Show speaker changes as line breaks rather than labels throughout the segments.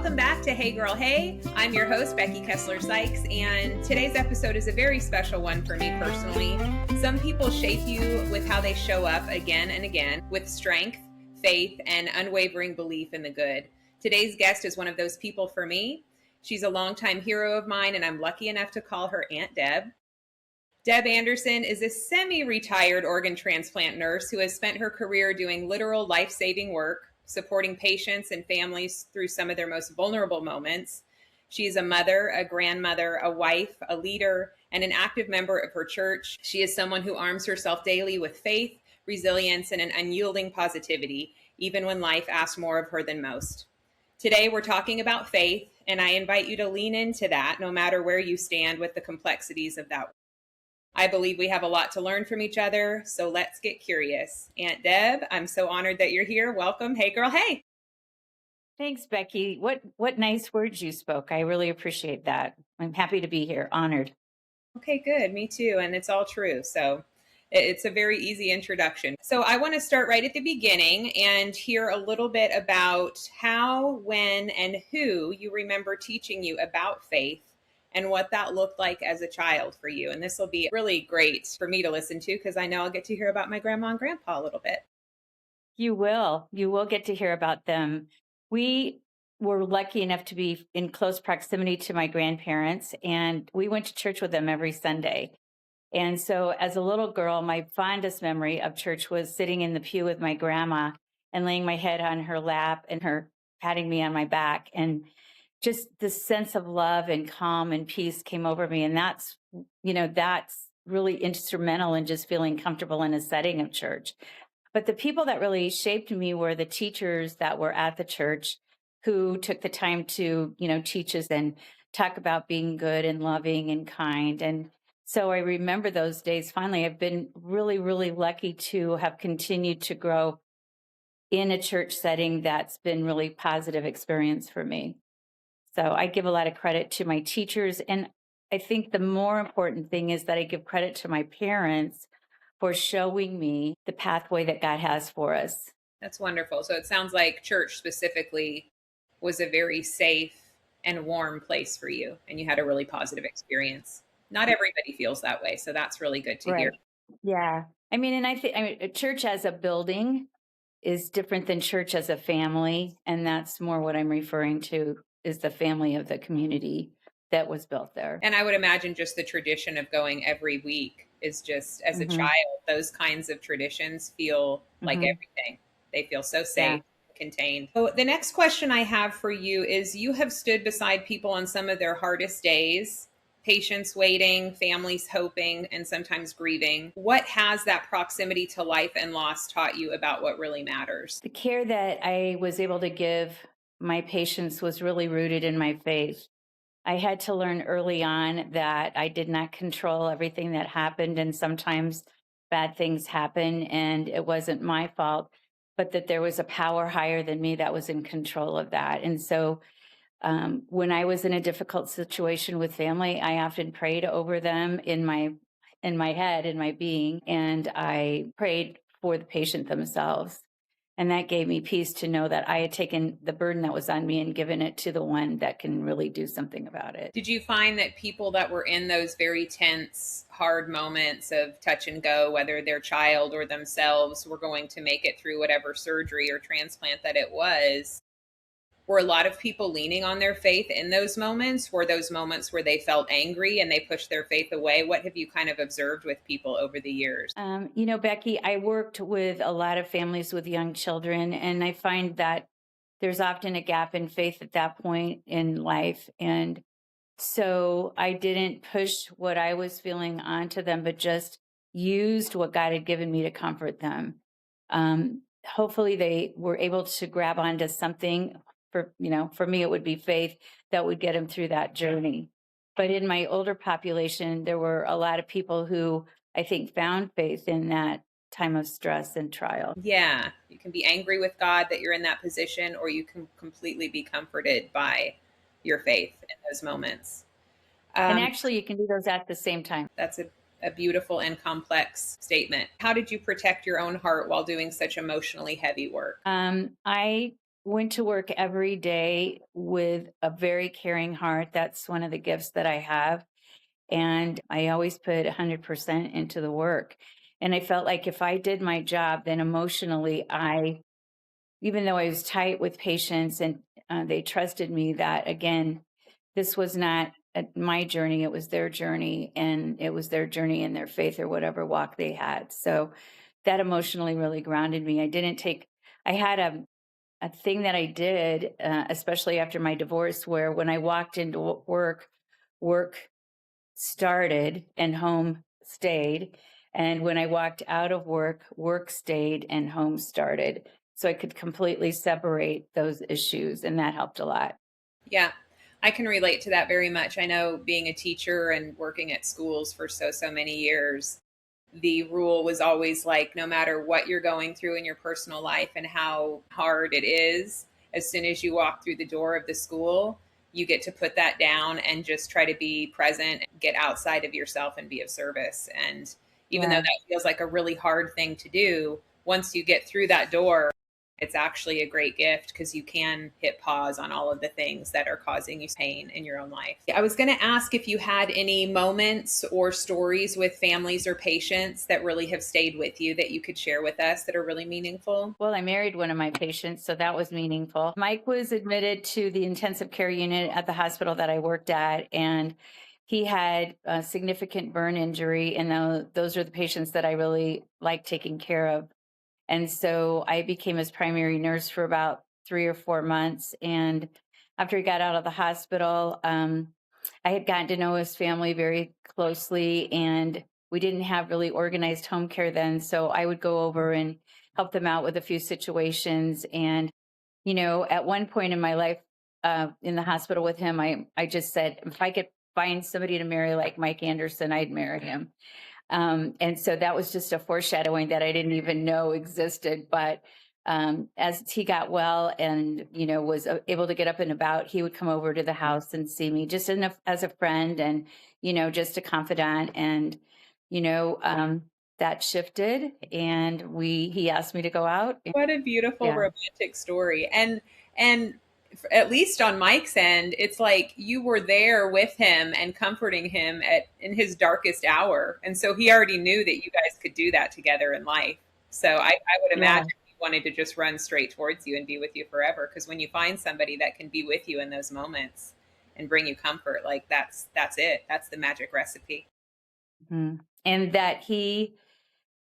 Welcome back to Hey Girl Hey. I'm your host, Becky Kessler-Sykes, and today's episode is a very special one for me personally. Some people shape you with how they show up again and again with strength, faith, and unwavering belief in the good. Today's guest is one of those people for me. She's a longtime hero of mine, and I'm lucky enough to call her Aunt Deb. Deb Anderson is a semi-retired organ transplant nurse who has spent her career doing literal life-saving work, supporting patients and families through some of their most vulnerable moments. She is a mother, a grandmother, a wife, a leader, and an active member of her church. She is someone who arms herself daily with faith, resilience, and an unyielding positivity, even when life asks more of her than most. Today, we're talking about faith, and I invite you to lean into that no matter where you stand with the complexities of that. I believe we have a lot to learn from each other, so let's get curious. Aunt Deb, I'm so honored that you're here. Welcome. Hey, girl, hey.
Thanks, Becky. What nice words you spoke. I really appreciate that. I'm happy to be here. Honored.
Okay, good. Me too. And it's all true. So it's a very easy introduction. So I want to start right at the beginning and hear a little bit about how, when, and who you remember teaching you about faith and what that looked like as a child for you. And this will be really great for me to listen to because I know I'll get to hear about my grandma and grandpa a little bit.
You will. You will get to hear about them. We were lucky enough to be in close proximity to my grandparents, and we went to church with them every Sunday. And so as a little girl, my fondest memory of church was sitting in the pew with my grandma and laying my head on her lap and her patting me on my back. And just this sense of love and calm and peace came over me. And that's really instrumental in just feeling comfortable in a setting of church. But the people that really shaped me were the teachers that were at the church who took the time to, teach us and talk about being good and loving and kind. And so I remember those days fondly. I've been really, really lucky to have continued to grow in a church setting that's been really positive experience for me. So I give a lot of credit to my teachers. And I think the more important thing is that I give credit to my parents for showing me the pathway that God has for us.
That's wonderful. So it sounds like church specifically was a very safe and warm place for you, and you had a really positive experience. Not everybody feels that way, so that's really good to hear.
Yeah. I mean, and I think church as a building is different than church as a family, and that's more what I'm referring to is the family of the community that was built there.
And I would imagine just the tradition of going every week is just, as a child, those kinds of traditions feel like everything. They feel so safe, contained. So the next question I have for you is, you have stood beside people on some of their hardest days, patients waiting, families hoping, and sometimes grieving. What has that proximity to life and loss taught you about what really matters?
The care that I was able to give my patients was really rooted in my faith. I had to learn early on that I did not control everything that happened, and sometimes bad things happen, and it wasn't my fault, but that there was a power higher than me that was in control of that. And so when I was in a difficult situation with family, I often prayed over them in my head, in my being, and I prayed for the patient themselves. And that gave me peace to know that I had taken the burden that was on me and given it to the one that can really do something about it.
Did you find that people that were in those very tense, hard moments of touch and go, whether their child or themselves were going to make it through whatever surgery or transplant that it was, were a lot of people leaning on their faith in those moments? Were those moments where they felt angry and they pushed their faith away? What have you kind of observed with people over the years?
Becky, I worked with a lot of families with young children, and I find that there's often a gap in faith at that point in life. And so I didn't push what I was feeling onto them, but just used what God had given me to comfort them. Hopefully they were able to grab onto something. For me, it would be faith that would get them through that journey. But in my older population, there were a lot of people who I think found faith in that time of stress and trial.
Yeah, you can be angry with God that you're in that position, or you can completely be comforted by your faith in those moments.
And actually, you can do those at the same time.
That's a beautiful and complex statement. How did you protect your own heart while doing such emotionally heavy work?
I went to work every day with a very caring heart. That's one of the gifts that I have. And I always put 100% into the work. And I felt like if I did my job, then emotionally, even though I was tight with patients and they trusted me, that again, this was not my journey, it was their journey, and it was their journey in their faith or whatever walk they had. So that emotionally really grounded me. I had a thing that I did, especially after my divorce, where when I walked into work, work started and home stayed. And when I walked out of work, work stayed and home started. So I could completely separate those issues, and that helped a lot.
Yeah, I can relate to that very much. I know being a teacher and working at schools for so many years, the rule was always like no matter what you're going through in your personal life and how hard it is, as soon as you walk through the door of the school, you get to put that down and just try to be present, get outside of yourself and be of service. And even though
Yeah.
that feels like a really hard thing to do, once you get through that door, it's actually a great gift because you can hit pause on all of the things that are causing you pain in your own life. I was going to ask if you had any moments or stories with families or patients that really have stayed with you that you could share with us that are really meaningful.
Well, I married one of my patients, so that was meaningful. Mike was admitted to the intensive care unit at the hospital that I worked at, and he had a significant burn injury. And those are the patients that I really like taking care of. And so I became his primary nurse for about 3 or 4 months. And after he got out of the hospital, I had gotten to know his family very closely, and we didn't have really organized home care then. So I would go over and help them out with a few situations. And, at one point in my life, in the hospital with him, I just said, if I could find somebody to marry like Mike Anderson, I'd marry him. And so that was just a foreshadowing that I didn't even know existed. But as he got well and was able to get up and about, he would come over to the house and see me just as a friend and just a confidant. And you know um, that shifted, and he asked me to go out.
What a beautiful
Yeah,
romantic story. And at least on Mike's end, it's like you were there with him and comforting him at in his darkest hour. And so he already knew that you guys could do that together in life. So I would
yeah.
imagine he wanted to just run straight towards you and be with you forever. Because when you find somebody that can be with you in those moments and bring you comfort, like that's it. That's the magic recipe.
Mhm. And that he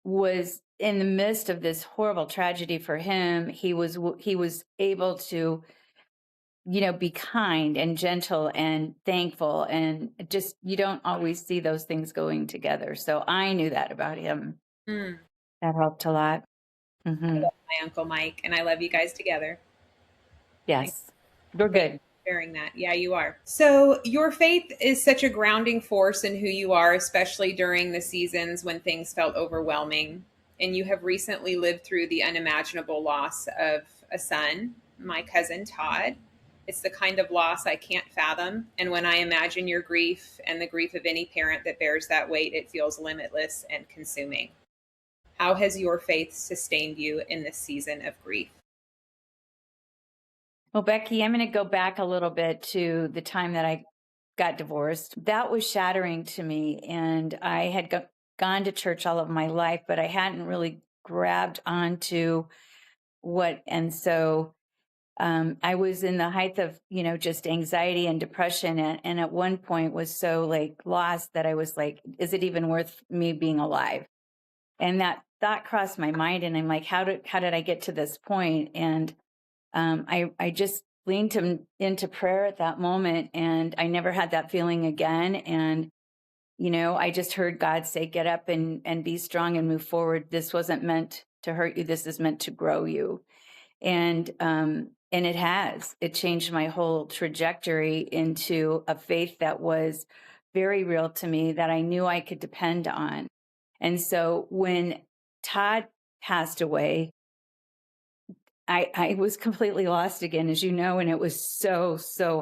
was in the midst of this horrible tragedy for him. He was able to be kind and gentle and thankful, and just you don't always see those things going together. So I knew that about him.
Mm.
That helped a lot.
I
Hmm.
love my Uncle Mike, and I love you guys together. Thank
Yes, we're
Thank you
good.
for sharing that. Yeah, you are. So, your faith is such a grounding force in who you are, especially during the seasons when things felt overwhelming. And you have recently lived through the unimaginable loss of a son, my cousin Todd. It's the kind of loss I can't fathom. And when I imagine your grief and the grief of any parent that bears that weight, it feels limitless and consuming. How has your faith sustained you in this season of grief?
Well, Becky, I'm going to go back a little bit to the time that I got divorced. That was shattering to me, and I had gone to church all of my life, but I hadn't really grabbed onto what. And so I was in the height of, just anxiety and depression. And at one point was so like lost that I was like, is it even worth me being alive? And that thought crossed my mind. And I'm like, how did I get to this point? And I just leaned into prayer at that moment. And I never had that feeling again. And, I just heard God say, get up and be strong and move forward. This wasn't meant to hurt you. This is meant to grow you. And it changed my whole trajectory into a faith that was very real to me, that I knew I could depend on. And so when Todd passed away, I was completely lost again, as you know, and it was so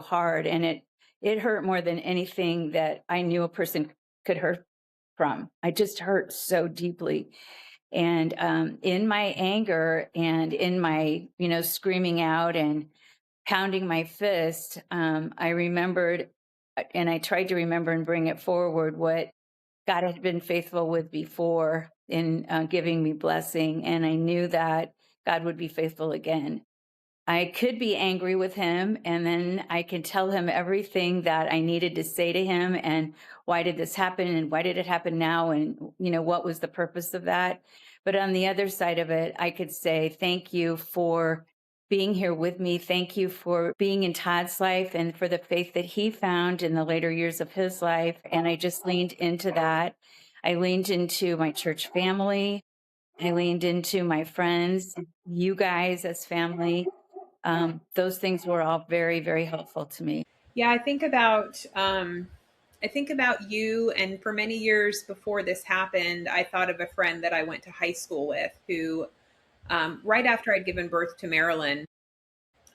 hard, and it hurt more than anything that I knew a person could hurt from. I just hurt so deeply. And in my anger and in my, screaming out and pounding my fist, I remembered, and I tried to remember and bring it forward what God had been faithful with before in giving me blessing. And I knew that God would be faithful again. I could be angry with him, and then I can tell him everything that I needed to say to him, and why did this happen, and why did it happen now, and what was the purpose of that. But on the other side of it, I could say thank you for being here with me. Thank you for being in Todd's life and for the faith that he found in the later years of his life. And I just leaned into that. I leaned into my church family. I leaned into my friends, you guys as family. Those things were all very, very helpful to me.
Yeah, I think about you, and for many years before this happened, I thought of a friend that I went to high school with who, right after I'd given birth to Marilyn,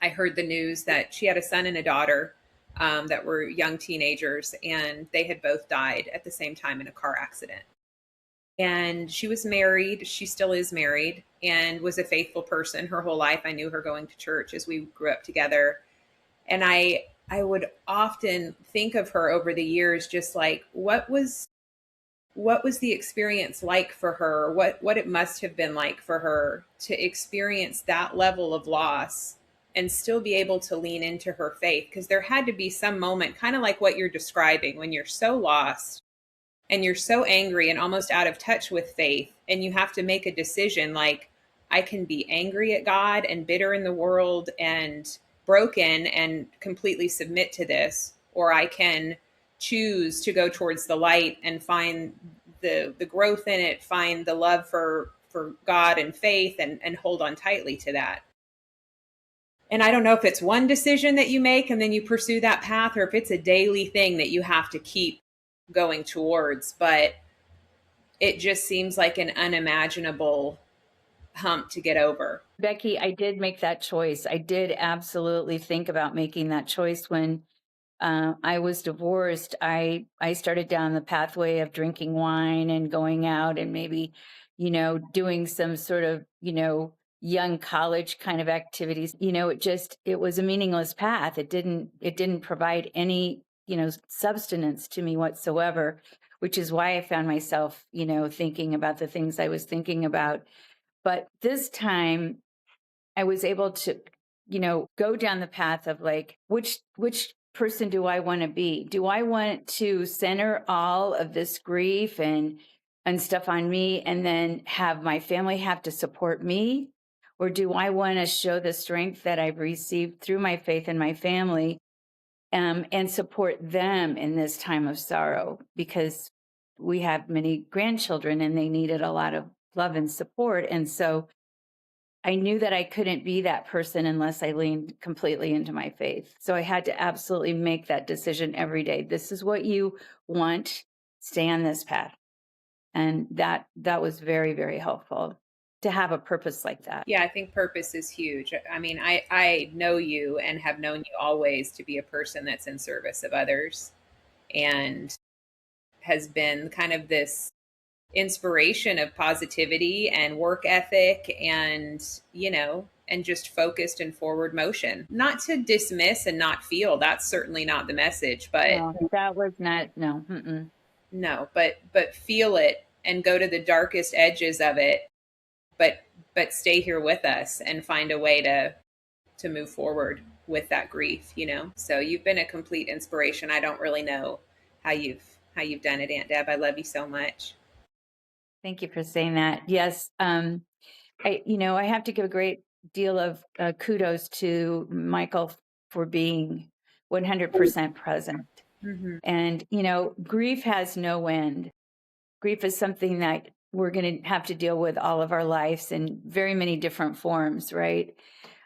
I heard the news that she had a son and a daughter that were young teenagers, and they had both died at the same time in a car accident. And she was married. She still is married and was a faithful person her whole life. I knew her going to church as we grew up together. And I would often think of her over the years, just like what was the experience like for her? What it must have been like for her to experience that level of loss and still be able to lean into her faith, because there had to be some moment, kind of like what you're describing, when you're so lost and you're so angry and almost out of touch with faith, and you have to make a decision like, I can be angry at God and bitter in the world and broken and completely submit to this, or I can choose to go towards the light and find the growth in it, find the love for God and faith, and hold on tightly to that. And I don't know if it's one decision that you make and then you pursue that path, or if it's a daily thing that you have to keep going towards. But it just seems like an unimaginable hump to get over.
Becky, I did make that choice. I did absolutely think about making that choice when I was divorced. I started down the pathway of drinking wine and going out and maybe, doing some sort of, young college kind of activities. It was a meaningless path. It didn't provide any, substance to me whatsoever, which is why I found myself, thinking about the things I was thinking about. But this time I was able to, go down the path of like, which person do I want to be? Do I want to center all of this grief and stuff on me and then have my family have to support me? Or do I want to show the strength that I've received through my faith and my family, and support them in this time of sorrow? Because we have many grandchildren and they needed a lot of love and support. And so I knew that I couldn't be that person unless I leaned completely into my faith. So I had to absolutely make that decision every day. This is what you want. Stay on this path. And that was very, very helpful to have a purpose like that.
Yeah, I think purpose is huge. I mean, I know you and have known you always to be a person that's in service of others, and has been kind of this inspiration of positivity and work ethic, and and just focused and forward motion. Not to dismiss and not feel, that's certainly not the message, but
No, that was not, no. Mm-mm.
no, but feel it and go to the darkest edges of it, but stay here with us and find a way to move forward with that grief. So you've been a complete inspiration. I don't really know how you've done it, Aunt Deb. I love you so much.
Thank you for saying that. Yes. I have to give a great deal of kudos to Michael for being 100% present.
Mm-hmm.
And, grief has no end. Grief is something that we're going to have to deal with all of our lives in very many different forms, right?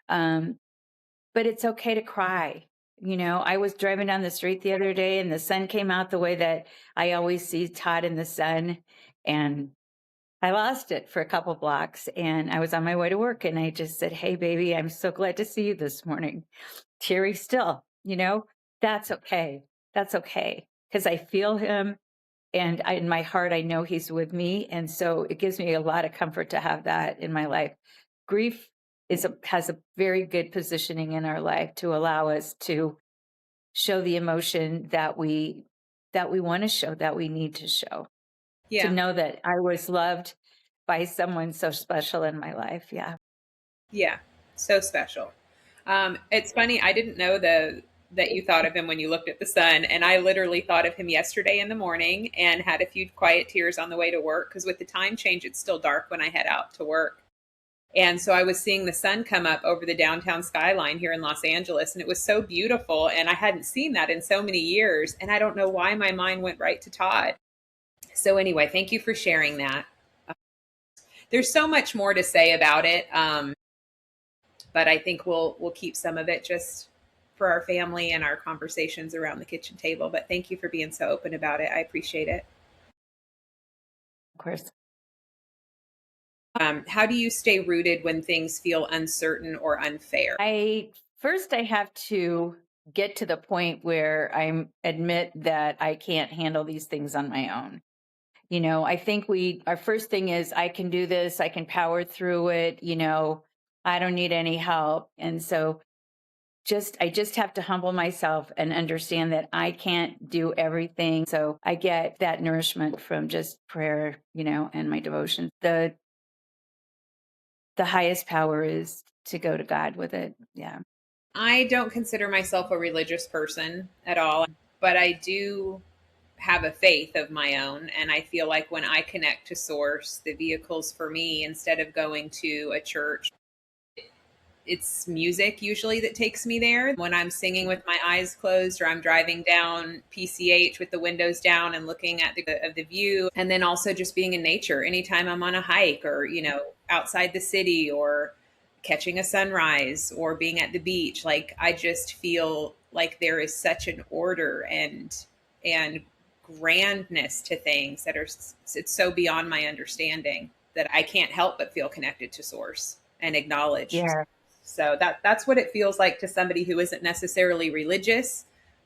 But it's okay to cry. I was driving down the street the other day and the sun came out the way that I always see Todd in the sun. And I lost it for a couple blocks and I was on my way to work and I just said, "Hey, baby, I'm so glad to see you this morning." Teary still, that's okay. That's okay. Because I feel him. And in my heart, I know he's with me. And so it gives me a lot of comfort to have that in my life. Grief has a very good positioning in our life to allow us to show the emotion that we want to show, that we need to show, to
Yeah.
know that I was loved by someone so special in my life. Yeah.
Yeah. So special. It's funny. I didn't know that you thought of him when you looked at the sun, and I literally thought of him yesterday in the morning and had a few quiet tears on the way to work because with the time change, it's still dark when I head out to work. And so I was seeing the sun come up over the downtown skyline here in Los Angeles, and it was so beautiful. And I hadn't seen that in so many years. And I don't know why my mind went right to Todd. So, anyway, thank you for sharing that. There's so much more to say about it, but I think we'll keep some of it just for our family and our conversations around the kitchen table. But thank you for being so open about it. I appreciate it.
Of course.
How do you stay rooted when things feel uncertain or unfair?
I have to get to the point where I admit that I can't handle these things on my own. I think our first thing is I can do this, I can power through it, I don't need any help. And so I just have to humble myself and understand that I can't do everything. So I get that nourishment from just prayer, and my devotion. The highest power is to go to God with it. Yeah.
I don't consider myself a religious person at all, but I do have a faith of my own. And I feel like when I connect to Source, the vehicles for me, instead of going to a church, it's music usually that takes me there. When I'm singing with my eyes closed or I'm driving down PCH with the windows down and looking at the view, and then also just being in nature anytime I'm on a hike or, outside the city or catching a sunrise or being at the beach. Like I just feel like there is such an order and grandness to things that are it's so beyond my understanding that I can't help but feel connected to Source and acknowledge.
Yeah.
So that's what it feels like to somebody who isn't necessarily religious,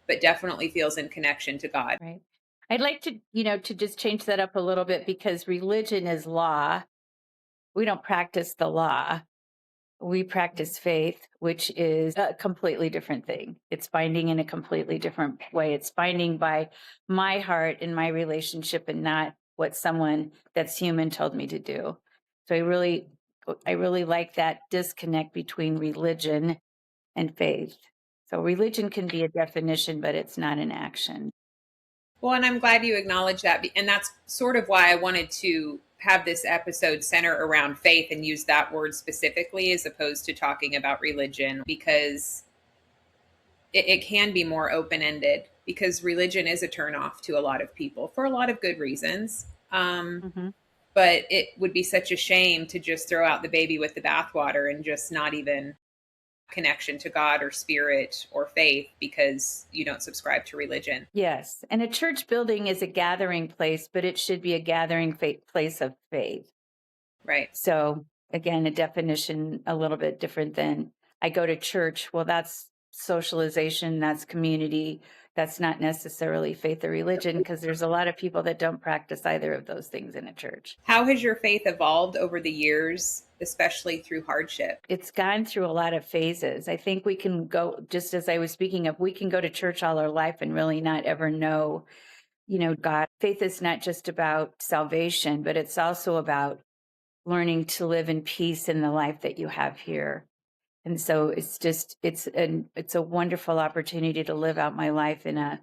but definitely feels in connection to God.
Right. I'd like to just change that up a little bit because religion is law. We don't practice the law. We practice faith, which is a completely different thing. It's binding in a completely different way. It's binding by my heart and my relationship and not what someone that's human told me to do. So I really like that disconnect between religion and faith. So religion can be a definition, but it's not an action.
Well, and I'm glad you acknowledge that. And that's sort of why I wanted to have this episode center around faith and use that word specifically as opposed to talking about religion because it can be more open ended because religion is a turnoff to a lot of people for a lot of good reasons.
Hmm.
But it would be such a shame to just throw out the baby with the bathwater and just not even connection to God or spirit or faith because you don't subscribe to religion.
Yes. And a church building is a gathering place, but it should be a gathering place of faith.
Right.
So again, a definition a little bit different than I go to church. Well, that's socialization, that's community. That's not necessarily faith or religion because there's a lot of people that don't practice either of those things in a church.
How has your faith evolved over the years, especially through hardship?
It's gone through a lot of phases. I think we can go, just as I was speaking of, we can go to church all our life and really not ever know, God. Faith is not just about salvation, but it's also about learning to live in peace in the life that you have here. And so it's a wonderful opportunity to live out my life in a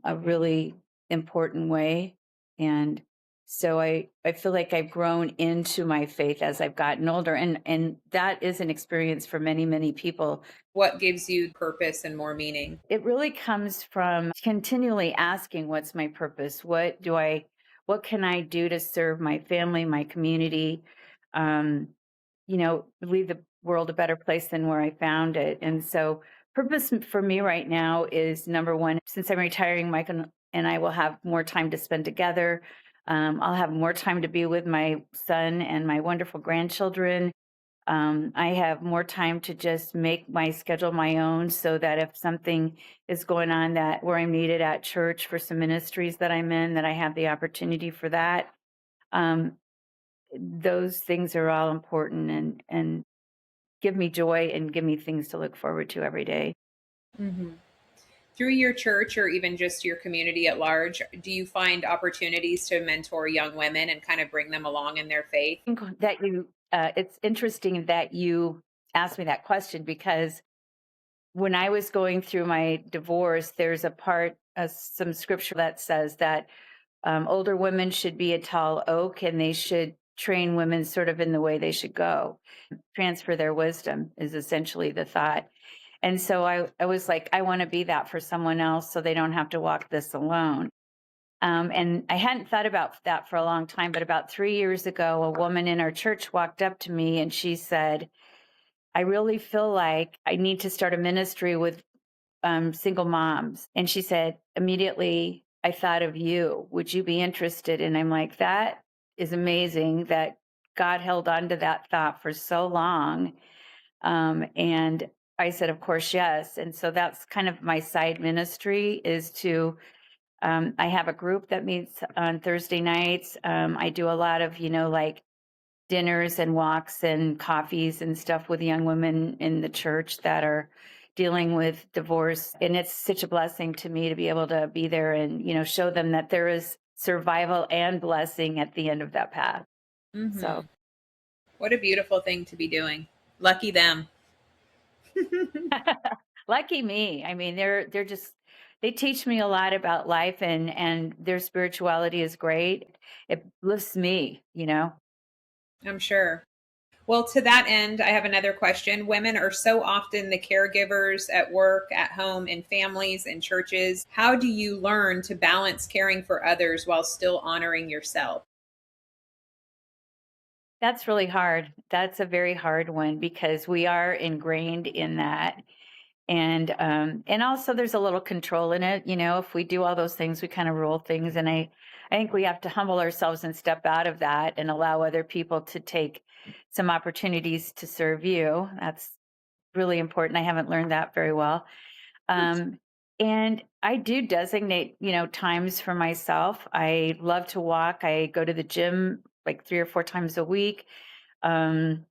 really important way. And so I feel like I've grown into my faith as I've gotten older. And that is an experience for many, many people.
What gives you purpose and more meaning?
It really comes from continually asking, what's my purpose? What can I do to serve my family, my community? Um, leave the world a better place than where I found it. And so purpose for me right now is number one, since I'm retiring, Michael and I will have more time to spend together. I'll have more time to be with my son and my wonderful grandchildren. I have more time to just make my schedule my own so that if something is going on that where I'm needed at church for some ministries that I'm in, that I have the opportunity for that. Um, those things are all important and give me joy and give me things to look forward to every day.
Hmm. Through your church or even just your community at large, do you find opportunities to mentor young women and kind of bring them along in their faith?
I think that it's interesting that you asked me that question because when I was going through my divorce, there's a part, some scripture that says that older women should be a tall oak and they should train women sort of in the way they should go. Transfer their wisdom is essentially the thought. And so I was like, I want to be that for someone else so they don't have to walk this alone. And I hadn't thought about that for a long time, but about 3 years ago, a woman in our church walked up to me and she said, I really feel like I need to start a ministry with single moms. And she said, immediately, I thought of you. Would you be interested? And I'm like, that is amazing that God held on to that thought for so long. And I said, of course, yes. And so that's kind of my side ministry is to, I have a group that meets on Thursday nights. I do a lot of, like dinners and walks and coffees and stuff with young women in the church that are dealing with divorce. And it's such a blessing to me to be able to be there and, show them that there is survival and blessing at the end of that path.
Hmm.
So
What a beautiful thing to be doing. Lucky them.
lucky me. I mean, they're just they teach me a lot about life and their spirituality is great. It lifts me.
I'm sure. Well, to that end, I have another question. Women are so often the caregivers at work, at home, in families, in churches. How do you learn to balance caring for others while still honoring yourself?
That's really hard. That's a very hard one because we are ingrained in that. And also there's a little control in it. If we do all those things, we kind of rule things. And I think we have to humble ourselves and step out of that and allow other people to take some opportunities to serve you. That's really important. I haven't learned that very well. Um, and I do designate, times for myself. I love to walk. I go to the gym like 3 or 4 times a week. Um,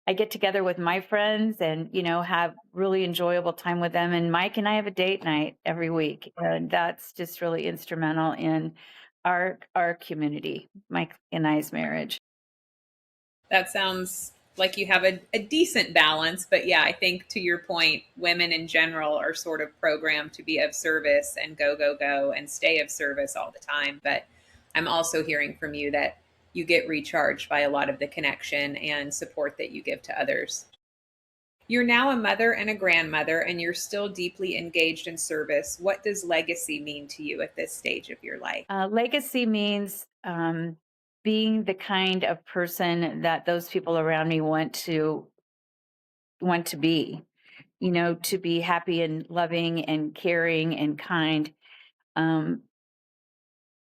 I get together with my friends and, have really enjoyable time with them. And Mike and I have a date night every week. And that's just really instrumental in our community, Mike and I's marriage.
That sounds like you have a decent balance. But yeah, I think to your point, women in general are sort of programmed to be of service and go, go, go and stay of service all the time. But I'm also hearing from you that you get recharged by a lot of the connection and support that you give to others. You're now a mother and a grandmother, and you're still deeply engaged in service. What does legacy mean to you at this stage of your life?
Legacy means being the kind of person that those people around me want to be. To be happy and loving and caring and kind. Um,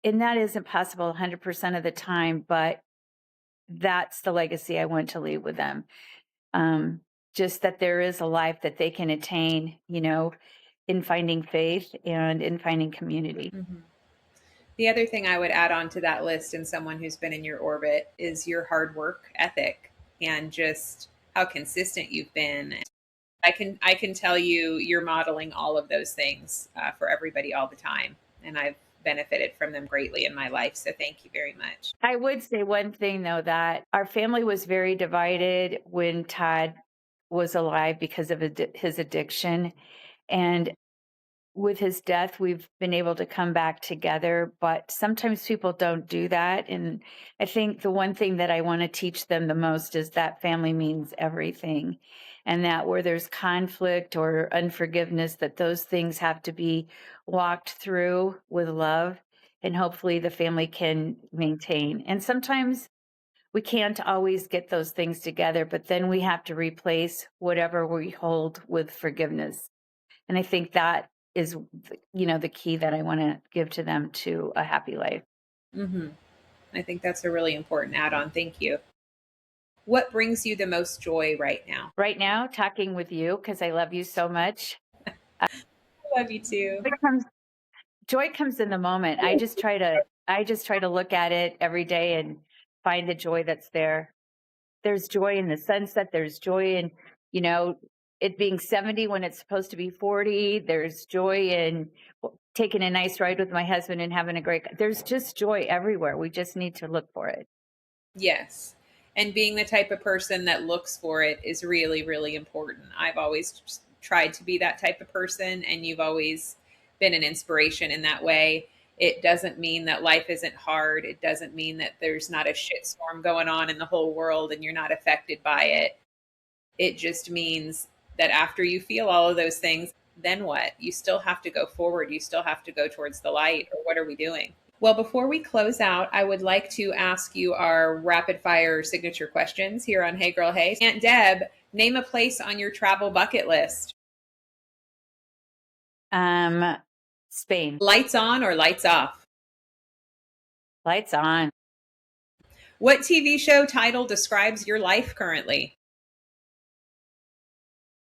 and that isn't possible 100% of the time, but that's the legacy I want to leave with them. Um, just that there is a life that they can attain, in finding faith and in finding community.
Mhm. The other thing I would add on to that list, and someone who's been in your orbit, is your hard work ethic and just how consistent you've been. I can tell you you're modeling all of those things for everybody all the time, and I've benefited from them greatly in my life. So thank you very much.
I would say one thing though, that our family was very divided when Todd was alive because of his addiction. And with his death, we've been able to come back together, but sometimes people don't do that. And I think the one thing that I want to teach them the most is that family means everything. And that where there's conflict or unforgiveness, that those things have to be walked through with love. And hopefully the family can maintain. And sometimes we can't always get those things together, but then we have to replace whatever we hold with forgiveness. And I think that is, the key that I want to give to them to a happy life.
Hmm. I think that's a really important add on. Thank you. What brings you the most joy right now?
Right now, talking with you because I love you so much.
I love you too.
Joy comes in the moment. I just try to look at it every day and find the joy that's there. There's joy in the sunset. There's joy in, you know, it being 70 when it's supposed to be 40. There's joy in taking a nice ride with my husband and having a there's just joy everywhere. We just need to look for it.
Yes. And being the type of person that looks for it is really, really important. I've always tried to be that type of person, and you've always been an inspiration in that way. It doesn't mean that life isn't hard. It doesn't mean that there's not a shitstorm going on in the whole world and you're not affected by it. It just means that after you feel all of those things, then what? You still have to go forward. You still have to go towards the light, or what are we doing? Well, before we close out, I would like to ask you our rapid fire signature questions here on Hey Girl Hey. Aunt Deb, name a place on your travel bucket list.
Spain.
Lights on or lights off?
Lights on.
What TV show title describes your life currently?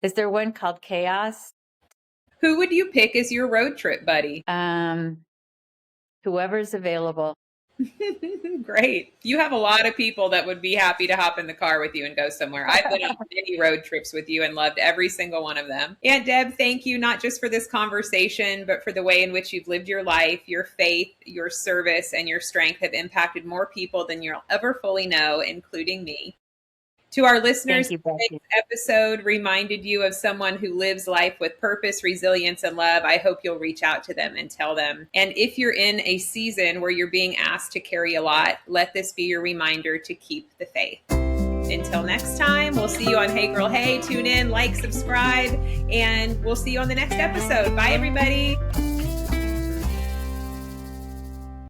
Is there one called Chaos?
Who would you pick as your road trip buddy?
Whoever's available.
Great. You have a lot of people that would be happy to hop in the car with you and go somewhere. I've been on many road trips with you and loved every single one of them. Aunt Deb, thank you not just for this conversation, but for the way in which you've lived your life. Your faith, your service, and your strength have impacted more people than you'll ever fully know, including me. To our listeners, today's episode reminded you of someone who lives life with purpose, resilience, and love. I hope you'll reach out to them and tell them. And if you're in a season where you're being asked to carry a lot, let this be your reminder to keep the faith. Until next time, we'll see you on Hey Girl Hey. Tune in, like, subscribe, and we'll see you on the next episode. Bye, everybody.